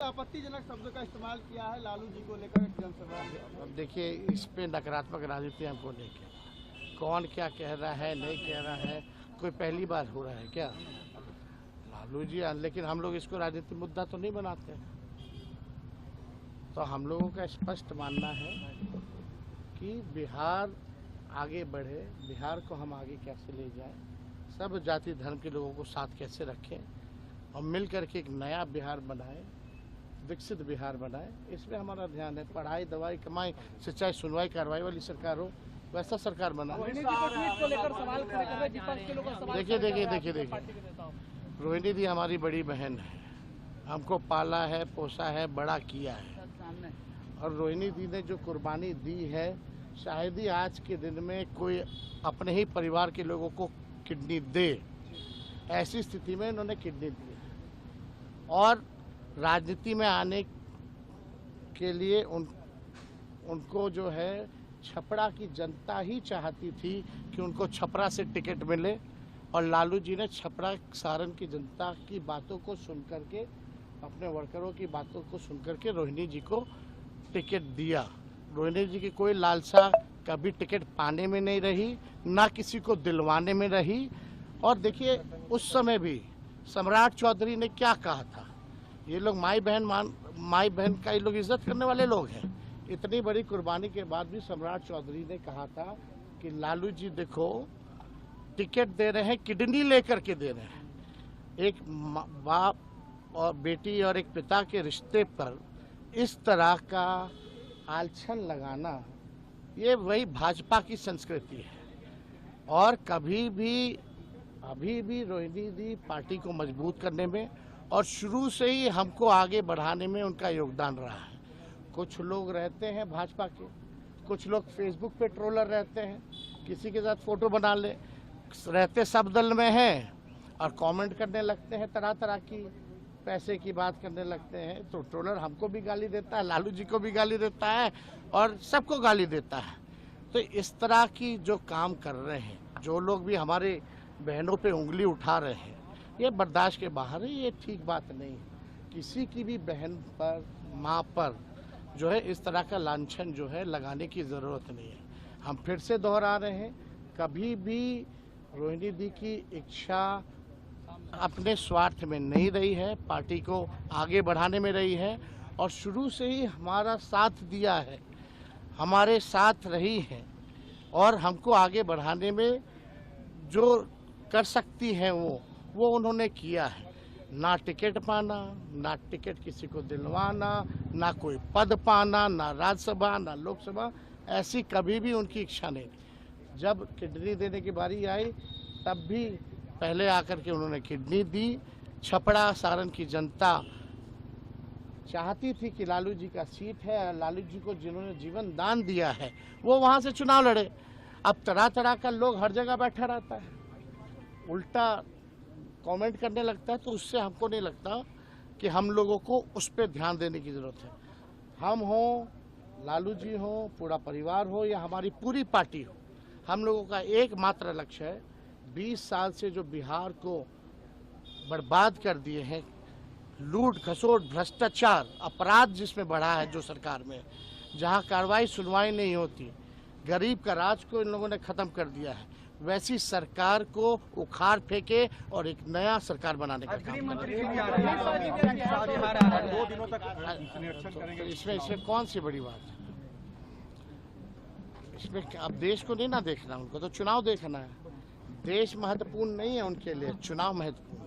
आपत्तिजनक शब्दों का इस्तेमाल किया है लालू जी को लेकर जनसभा में। अब देखिए, इस पे नकारात्मक राजनीति हमको लेके कौन क्या कह रहा है नहीं कह रहा है, कोई पहली बार हो रहा है क्या लालू जी। लेकिन हम लोग इसको राजनीतिक मुद्दा तो नहीं बनाते। तो हम लोगों का स्पष्ट मानना है कि बिहार आगे बढ़े, बिहार को हम आगे कैसे ले जाएं, सब जाति धर्म के लोगों को साथ कैसे रखें और मिल करके एक नया बिहार बनाएं, विकसित बिहार बनाए। इसमें हमारा ध्यान है। पढ़ाई, दवाई, कमाई, सिंचाई, सुनवाई, कार्रवाई वाली सरकार हो, वैसा सरकार बनाए। देखिए, रोहिणी दी हमारी बड़ी बहन है, हमको पाला है, पोसा है, बड़ा किया है। और रोहिणी दी ने जो कुर्बानी दी है, शायद ही आज के दिन में कोई अपने ही परिवार के लोगों को किडनी दे। ऐसी स्थिति में इन्होंने किडनी दी और राजनीति में आने के लिए उनको जो है छपरा की जनता ही चाहती थी कि उनको छपरा से टिकट मिले। और लालू जी ने छपरा सारण की जनता की बातों को सुन करके, अपने वर्करों की बातों को सुन करके रोहिणी जी को टिकट दिया। रोहिणी जी की कोई लालसा कभी टिकट पाने में नहीं रही, ना किसी को दिलवाने में रही। और देखिए, उस समय भी सम्राट चौधरी ने क्या कहा था। ये लोग माई बहन का ये लोग इज्जत करने वाले लोग हैं। इतनी बड़ी कुर्बानी के बाद भी सम्राट चौधरी ने कहा था कि लालू जी देखो, टिकट दे रहे हैं, किडनी लेकर के दे रहे हैं। एक बाप और बेटी और एक पिता के रिश्ते पर इस तरह का आलछन लगाना, ये वही भाजपा की संस्कृति है। और कभी भी अभी भी रोहिणी दी पार्टी को मजबूत करने में और शुरू से ही हमको आगे बढ़ाने में उनका योगदान रहा है। कुछ लोग रहते हैं भाजपा के, कुछ लोग फेसबुक पे ट्रोलर रहते हैं, किसी के साथ फोटो बना ले रहते, सब दल में हैं और कमेंट करने लगते हैं, तरह तरह की पैसे की बात करने लगते हैं। तो ट्रोलर हमको भी गाली देता है, लालू जी को भी गाली देता है और सबको गाली देता है। तो इस तरह की जो काम कर रहे हैं, जो लोग भी हमारे बहनों पे उंगली उठा रहे हैं, ये बर्दाश्त के बाहर है। ये ठीक बात नहीं है। किसी की भी बहन पर, माँ पर जो है इस तरह का लांछन जो है लगाने की ज़रूरत नहीं है। हम फिर से दोहरा रहे हैं, कभी भी रोहिणी दी की इच्छा अपने स्वार्थ में नहीं रही है, पार्टी को आगे बढ़ाने में रही है और शुरू से ही हमारा साथ दिया है, हमारे साथ रही है और हमको आगे बढ़ाने में जो कर सकती हैं वो उन्होंने किया है। ना टिकट पाना, ना टिकट किसी को दिलवाना, ना कोई पद पाना, ना राज्यसभा, ना लोकसभा, ऐसी कभी भी उनकी इच्छा नहीं थी। जब किडनी देने की बारी आई, तब भी पहले आकर के उन्होंने किडनी दी। छपरा सारण की जनता चाहती थी कि लालू जी का सीट है, लालू जी को जिन्होंने जीवन दान दिया है वो वहाँ से चुनाव लड़े। अब तरह तरह का लोग हर जगह बैठा रहता है, उल्टा कमेंट करने लगता है। तो उससे हमको नहीं लगता कि हम लोगों को उस पर ध्यान देने की ज़रूरत है। हम हो, लालू जी हो, पूरा परिवार हो या हमारी पूरी पार्टी हो, हम लोगों का एकमात्र लक्ष्य है 20 साल से जो बिहार को बर्बाद कर दिए हैं, लूट खसोट, भ्रष्टाचार, अपराध जिसमें बढ़ा है जो सरकार में, जहाँ कार्रवाई सुनवाई नहीं होती, गरीब का राज को इन लोगों ने ख़त्म कर दिया है, वैसी सरकार को उखाड़ फेंके और एक नया सरकार बनाने का काम करें। इसमें कौन सी बड़ी बात है? इसमें अब देश को नहीं ना देखना, उनको तो चुनाव देखना है। देश महत्वपूर्ण नहीं है उनके लिए, चुनाव महत्वपूर्ण।